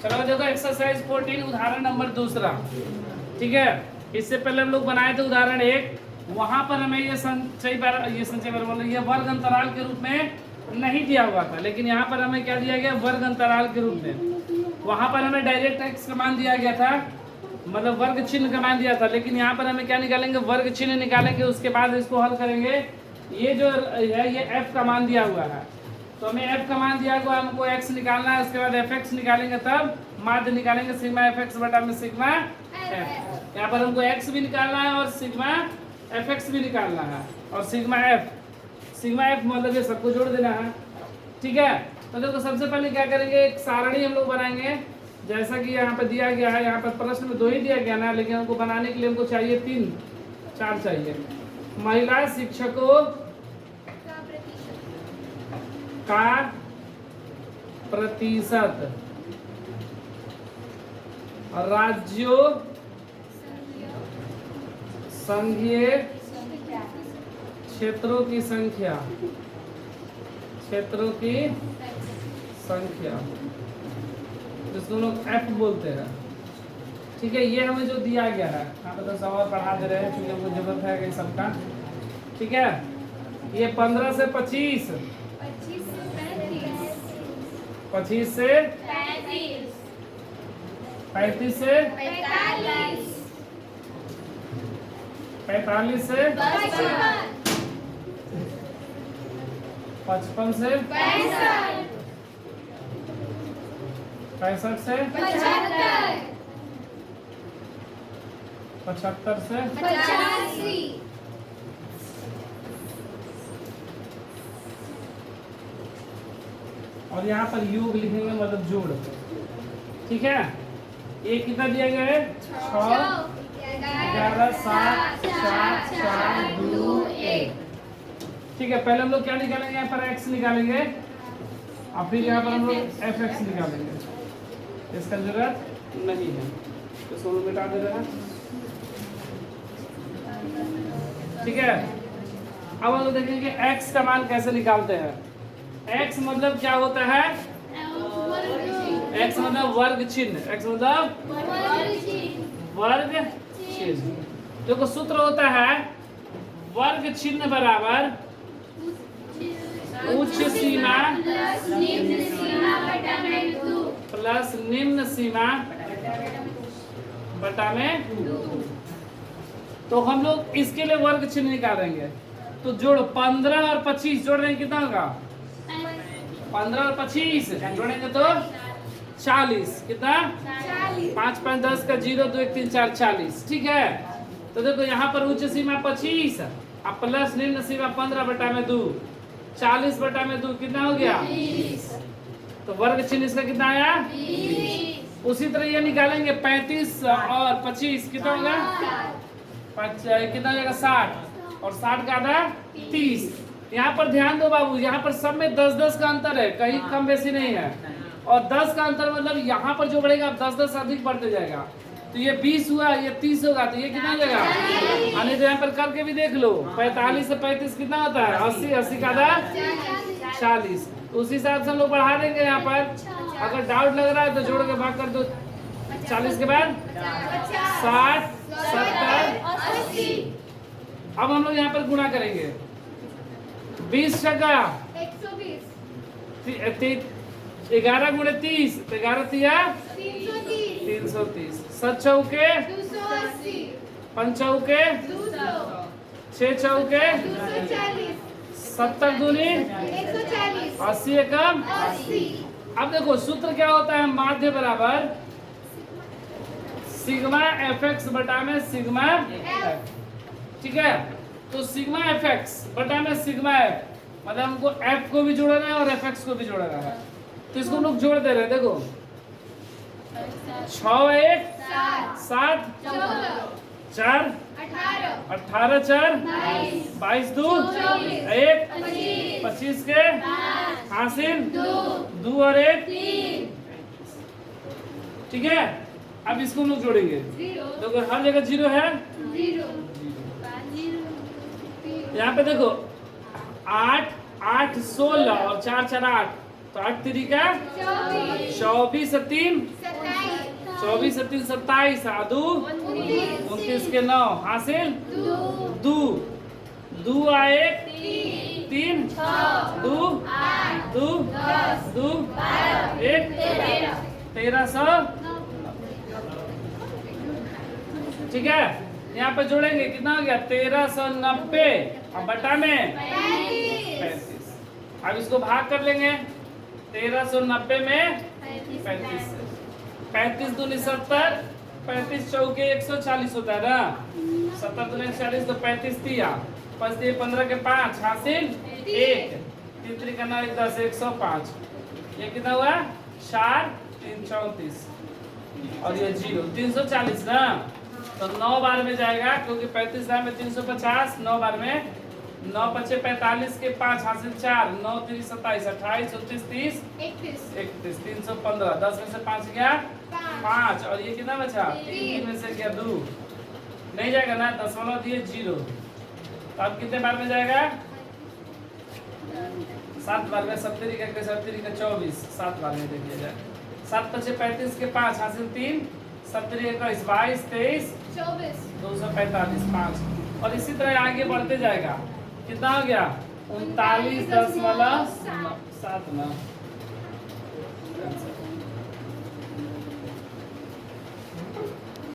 चलो देखो एक्सरसाइज 14 उदाहरण नंबर दूसरा। ठीक है, इससे पहले हम लोग बनाए थे उदाहरण 1। वहां पर हमें ये संचय बार ये वर्ग अंतराल के रूप में नहीं दिया हुआ था, लेकिन यहाँ पर हमें क्या दिया गया, वर्ग अंतराल के रूप में। वहां पर हमें डायरेक्ट एक्स का मान दिया गया था, मतलब वर्ग चिन्ह का मान दिया था, लेकिन यहाँ पर हमें क्या निकालेंगे, वर्ग चिन्ह निकालेंगे। उसके बाद इसको हल करेंगे। ये जो है ये एफ का मान दिया हुआ है, तो हमें एफ का मान दिया हुआ, हमको एक्स निकालना है। उसके बाद एफ एक्स निकालेंगे, तब माध्य निकालेंगे सिग्मा एफ एक्स बटा में सिग्मा एफ। यहाँ पर हमको एक्स भी निकालना है और सिग्मा एफ एक्स भी निकालना है, और सिग्मा एफ मतलब ये सबको जोड़ देना है। ठीक है, तो देखो सबसे पहले क्या करेंगे, एक सारणी हम लोग बनाएंगे, जैसा कि यहाँ पर दिया गया है। यहाँ पर प्रश्न में 2 ही दिया गया ना, लेकिन हमको बनाने के लिए हमको चाहिए 3 4 चाहिए। महिला शिक्षकों का प्रतिशत, राज्यों संघीय क्षेत्रों की संख्या, जिसको लोग एफ बोलते हैं। ठीक है, ये हमें जो दिया गया है, यहाँ पर तो सवाल पढ़ा दे रहे हैं क्योंकि हमको जरूरत है कि सबका। ठीक है, ये 15 से 25, 25 से 35 से 45 से 55 से 65 से 75 से 85। और यहाँ पर योग लिखेंगे, मतलब जोड़। ठीक है, ये कितना दिया गया है, 6 11 7 4 4 2 1। ठीक है, पहले हम लोग क्या निकालेंगे, यहाँ पर x निकालेंगे, और फिर यहाँ पर हम लोग एफ एक्स निकालेंगे। इसका जरूरत नहीं है, तो इसको हम मिटा दे रहे हैं। ठीक है, अब हम लोग देखेंगे x का मान कैसे निकालते हैं। x मतलब क्या होता है, x मतलब वर्ग चिन्ह, x मतलब वर्ग चिन्ह। देखो सूत्र होता है वर्ग चिन्ह बराबर उच्च सीमा प्लस निम्न सीमा बटा में। तो हम लोग इसके लिए वर्ग चिन्ह निकालेंगे, तो जोड़ 15 और 25 जोड़ रहे हैं, कितना होगा, 15 और 25 जोड़ेंगे तो 40। कितना, 5 5 10 का 0 2 1 3 4 40। ठीक है, तो देखो यहाँ पर उच्च सीमा 25 और प्लस निम्न सीमा 15 बटा में 2, 40 बटा में 2 कितना हो गया, 20। तो वर्ग चिन्ह इसका कितना आया, 20। उसी तरह ये निकालेंगे 35 और 25 कितना होगा, कितना हो जाएगा, 60, और 60 का आधा 30। यहाँ पर ध्यान दो बाबू, यहाँ पर सब में 10 का अंतर है, कहीं कम बेसी नहीं है। और 10 का अंतर मतलब यहाँ पर जो बढ़ेगा 10 अधिक बढ़ते जाएगा। तो ये 20 हुआ, ये 30 होगा, तो ये कितना हो जाएगा, यानी तो यहाँ पर करके भी देख लो, 45 से 35 कितना होता है, 80, 80 का आधा 40। तो उसी हिसाब से हम लोग बढ़ा देंगे। यहाँ पर अगर डाउट लग रहा है तो जोड़ के भाग कर दो, 40 के बाद 60 70 80। अब हम लोग यहाँ पर गुणा करेंगे, 20 टका 11 गुणे 30, तो 11 तिया 330, 7 चौके 5 चौके 6 चौके 70 दूनी 80 एकम 80। अब देखो सूत्र क्या होता है, माध्य बराबर सिग्मा एफ एक्स बटा में सिग्मा एफ। ठीक है, तो सिग्मा एफ एक्स बटा में सिग्मा एफ, मतलब हमको एफ को भी जोड़ना है और एफ एक्स को भी जोड़ना है। तो इसको हम लोग जोड़ दे रहे हैं, देखो 6 1 7 4 18 4 22 2 1 25 के हासिल 2 और 1। ठीक है, अब इसको हम लोग जोड़ेंगे, देखो हर जगह 0 है। यहाँ पे देखो 8 8 16 और 4 4 8, तो 8 3 का 24 3 24 से 3 27, आदू 29 के 9 हासिल दू दू आए 3 दू दू दू 1 1300। ठीक है, यहाँ पे जोड़ेंगे कितना हो गया 1390 और बटा में 35। अब इसको भाग कर लेंगे 1390 में 35 से 35 दूनी 70, 35 चौके 140 होता है ना, 70 दूनी 140 तो 35 दिया, 5 दिए 15 के 5 हासिल 1, 3 3 का 9 10 105। ये कितना हुआ 4 3 34 और ये 0 340 ना, तो 9 बार में जाएगा क्योंकि 35 बार में 350, 9 बार में 9 पचे 45 के 5 हासिल 4, 9 3 27 28 29 30 31 315, 10 में से 5 गया 5 और ये कितना बचा 3 में से गया 2, नहीं जाएगा ना, दशमलव दिए 0, तो अब कितने बार में जाएगा 7 बार में, 70 का 24 7 बार में दे दिया जाए, 7 पचे 35 के 5 हासिल 3, 70 21 22 23 245 5 और इसी तरह आगे बढ़ते जाएगा, कितना हो गया 39.7 ना।